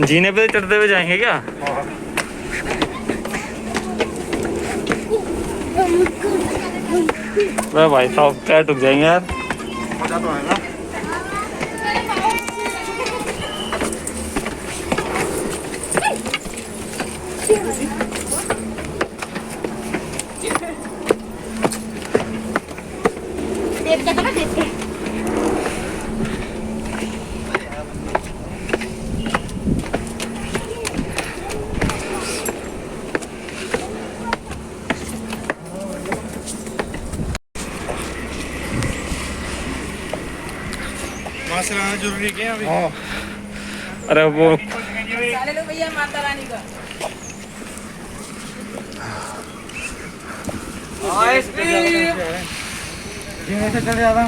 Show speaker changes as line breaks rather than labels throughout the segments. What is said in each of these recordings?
जीने पे चढ़ते हुए जाएंगे क्या? भाई साहब क्या टूट जाएंगे यार।
मजा तो आएगा। मास्क लगाना जरूरी क्या अभी?
हाँ। अरे वो
भैया माता रानी का
चल जाता।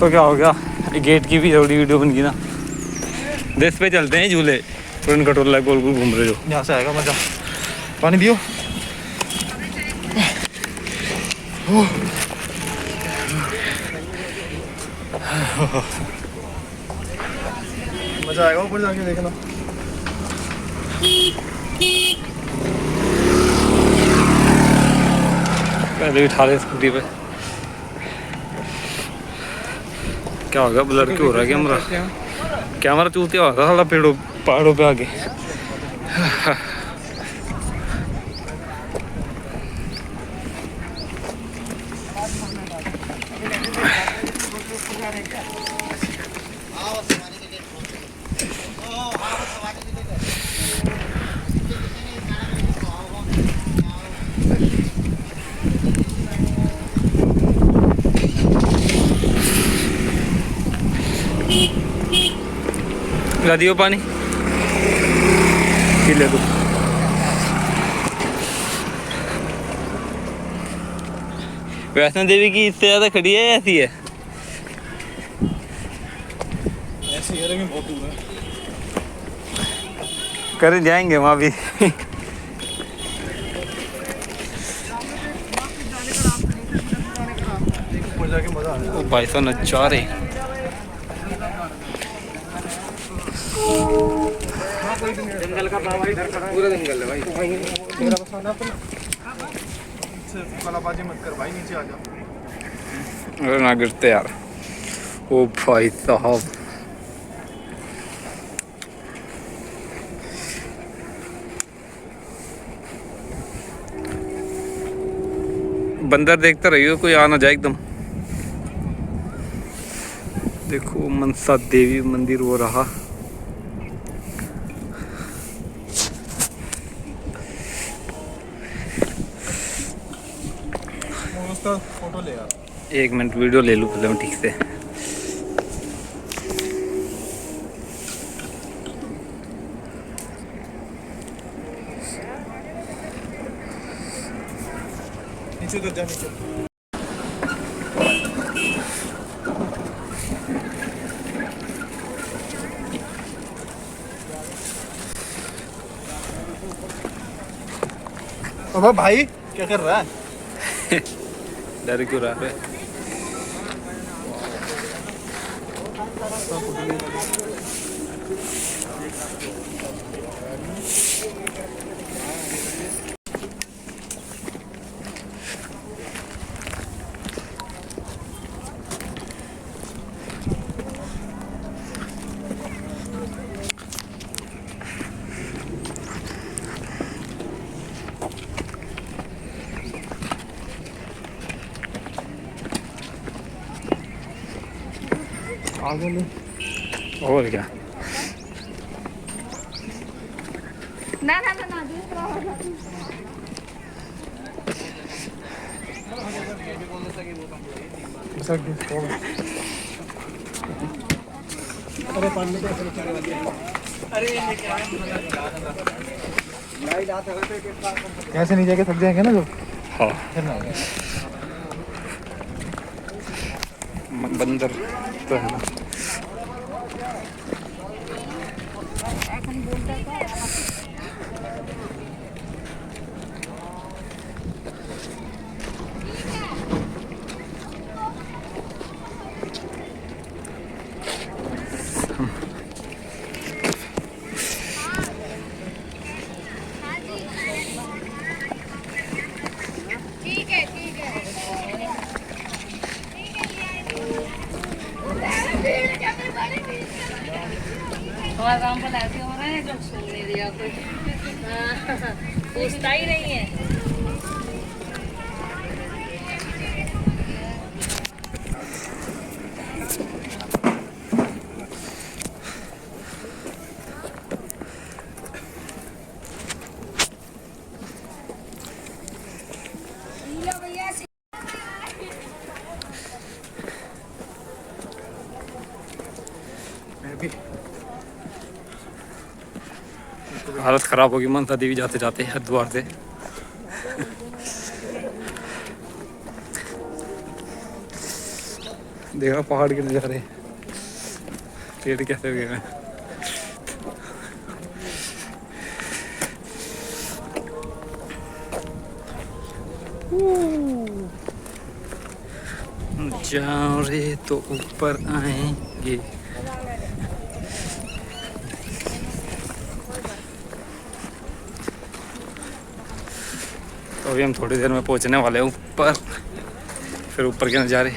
तो क्या हो गया, गेट की भी थोड़ी वीडियो बन गई ना। देश पे चलते हैं झूले, पूरन कटोला गोल गोल घूम रहे जो।
यहाँ से आएगा मजा। पानी दियो। मजा आएगा ऊपर जाके देखना।
पहले भी ठाले स्कूटी पे। क्या हो गया, ब्लर क्यों हो रहा है कैमरा? कैमरा चूतिया होगा साला पेड़ों पहाड़ों पे आके। ला दियो पानी, पी ले तू। वैष्णो देवी की इससे ज्यादा खड़ी है, ऐसी है?
ऐसी है लेकिन बहुत दूर है।
कर जाएंगे वहाँ भी।
ऊपर जाके मजा आएगा।
ओ भाई साहब नज़ारे।
जंगल का बाबा इधर खड़ा है। पूरा जंगल है भाई। मेरा बस आना अपन। कलाबाजी मत कर भाई, नीचे आ जा।
अरे ना गिरते यार। ओ भाई साहब, बंदर देखता रहियो, कोई आ ना जाए एकदम। देखो मनसा देवी मंदिर हो रहा।
उसका फोटो ले यार।
1 मिनट वीडियो ले लूँ पहले मैं ठीक से।
नीचे उतर जा, नीचे। अबे भाई क्या कर रहा है?
डर क्यों रहा है?
आगे ले।
और क्या?
ना ना ना ना दूसरा
अरे पानी में कैसे नहीं जाके थक जाएंगे ना जो।
हाँ बंदर तो है ना।
पूछता ही नहीं है।
हालत ख़राब होगी मनसा देवी जाते जाते हरिद्वार से। देखा पहाड़ के नज़ारे, पेड़ कैसे हुए हैं। जाओ रे तो ऊपर आएंगे। तो अभी हम थोड़ी देर में पहुंचने वाले हैं ऊपर, फिर ऊपर के नज़ारे।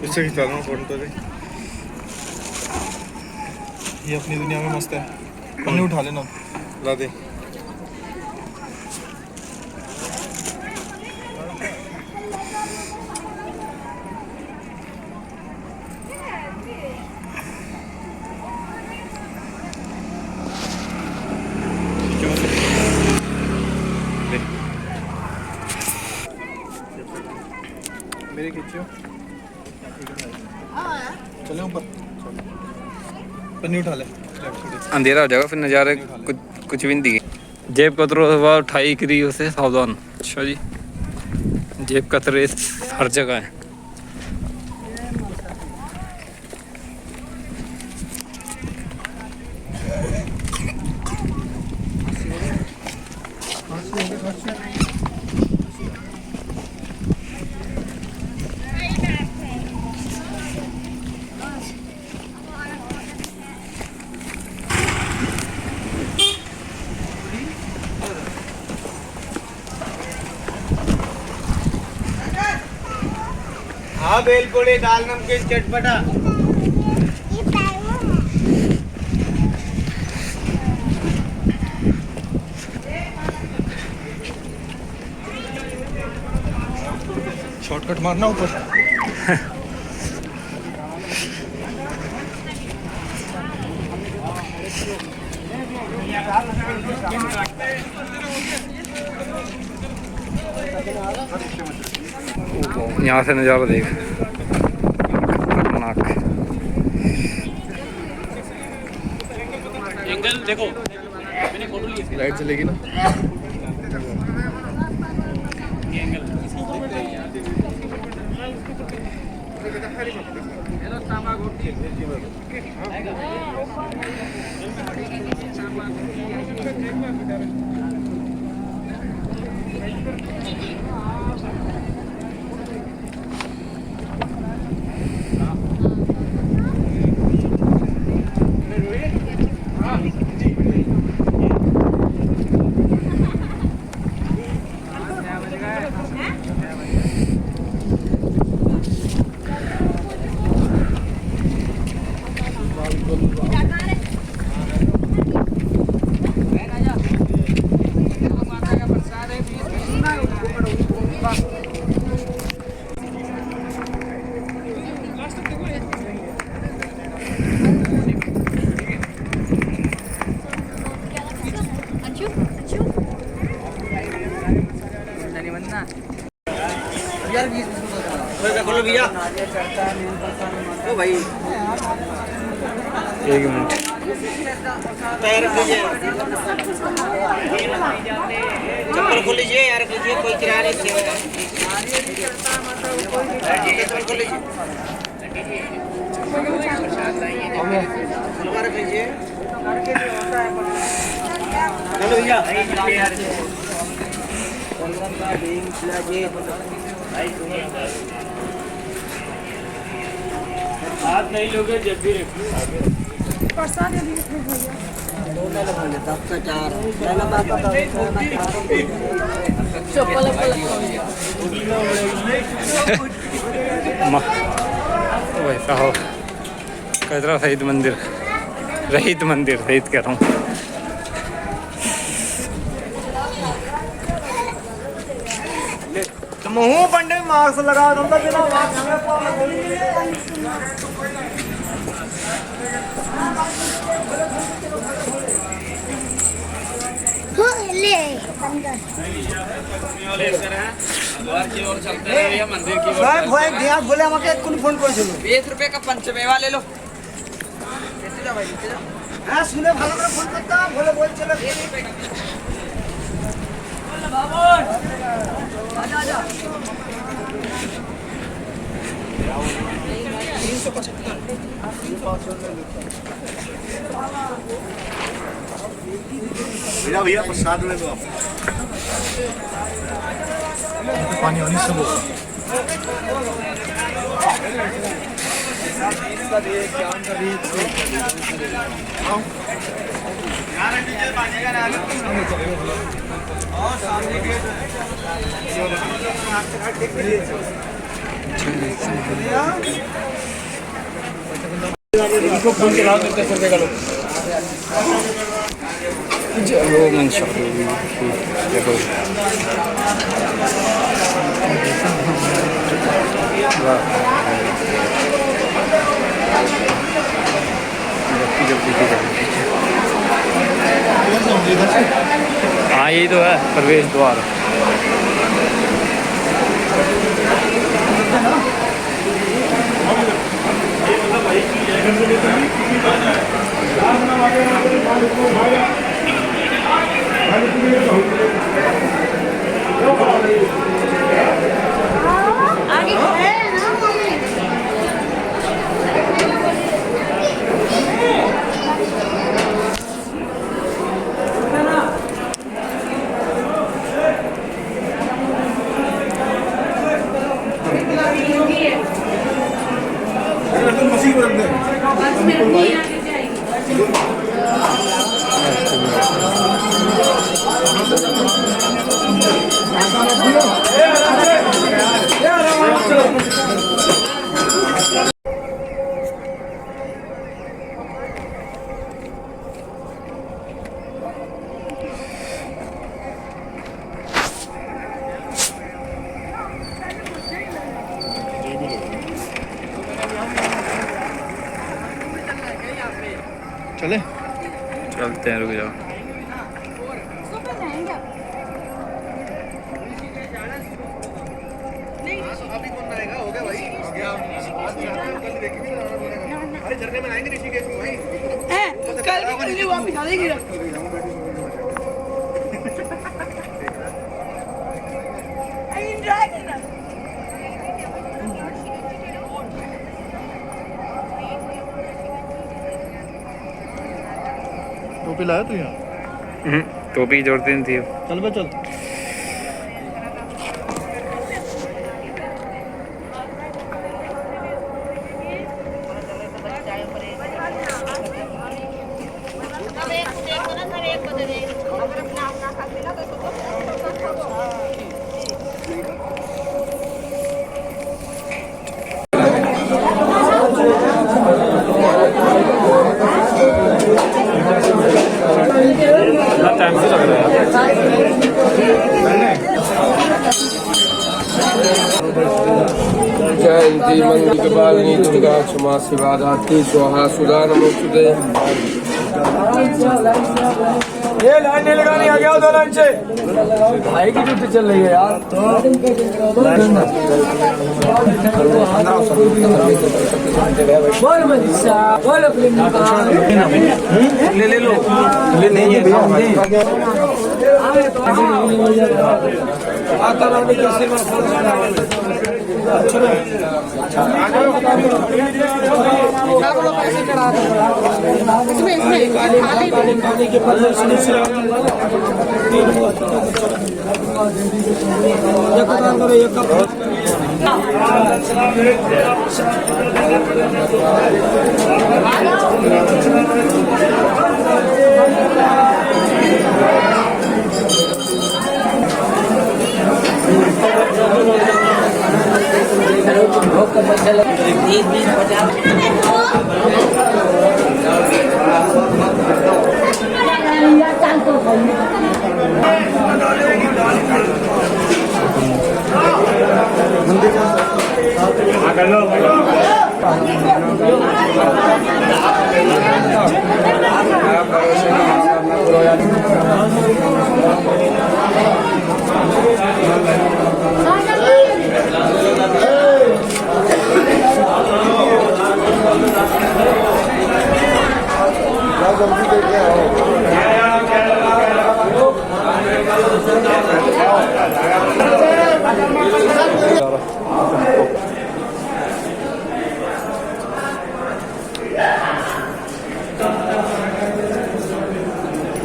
इससे खिंचा रहा हूँ फोटो तो। ये अपनी दुनिया में मस्त है। पन्नी उठा लेना, ला दे। मेरे खींचो, चले ऊपर, पन्नी उठा ले।
अंधेरा हो जाएगा फिर नज़ारे कुछ भी नहीं दिखे। जेब कतरों से वह उठाई करी उसे सावधान। अच्छा जी, जेब कतरे हर जगह है।
हाँ, भेलपूरी, दाल नमकीन, चटपटा। शॉर्टकट मारना ऊपर।
यहाँ से नज़ारा देख, खतरनाक एंगल देखो। मैंने फोटो ली,
लाइट चलेगी ना। खोलो भैया। ओ भाई
एक मिनट।
पैर रख लीजिए, चप्पल खोल लीजिए यार, लीजिए कोई किराया नहीं सेवा है। चप्पल खोल लीजिए, रख लीजिए। चलो भैया हाथ नहीं लोगे जब भी रखिए।
वैसा हो कचरा शहीद मंदिर, रहित मंदिर, रहित कह रहा हूँ।
मुंह पंडे मास्क लगा दूंगा बिना मास्क बोले फोन कर 20 रुपए का पंचमेवा ले लो। सुने भालो का फोन करता बोले बोल चलो 20 रुपए का। आजा आजा 375 भैया भैया प्रसाद ले दो आप। पानी होनी सब इनको फोन के नाम देते सर का लोग
चलो मंशा हाँ यही तो है प्रवेश द्वार।
आगे है ना
चले
चलते हैं, रुक जाओ।
अभी कौन आएगा? हो गया भाई, हो गया। अरे झरने में आएंगे ऋषिकेश में भाई। कल भी वापस आ जाएगी। टोपी लाया तू यहाँ?
टोपी जोड़ती नहीं थी।
चल बे चल।
टाइम से लग रहा है।
जयंती मंगलवारिणी दुर्गा क्षमा शिवा धात्री स्वाहा सुधा नमोस्तुते।
ये लाइन नहीं लगानी, आ गया उधर लाइन से। भाई की ड्यूटी चल रही है यार। बोल मनीषा, बोल अपने ले लो, ले नहीं है आता रानी कैसे में खाने के प्रदर्शन से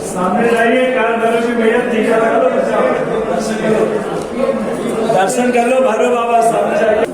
सामने जाइए, दर्शन कर लो, भैरव बाबा सामने जाइए।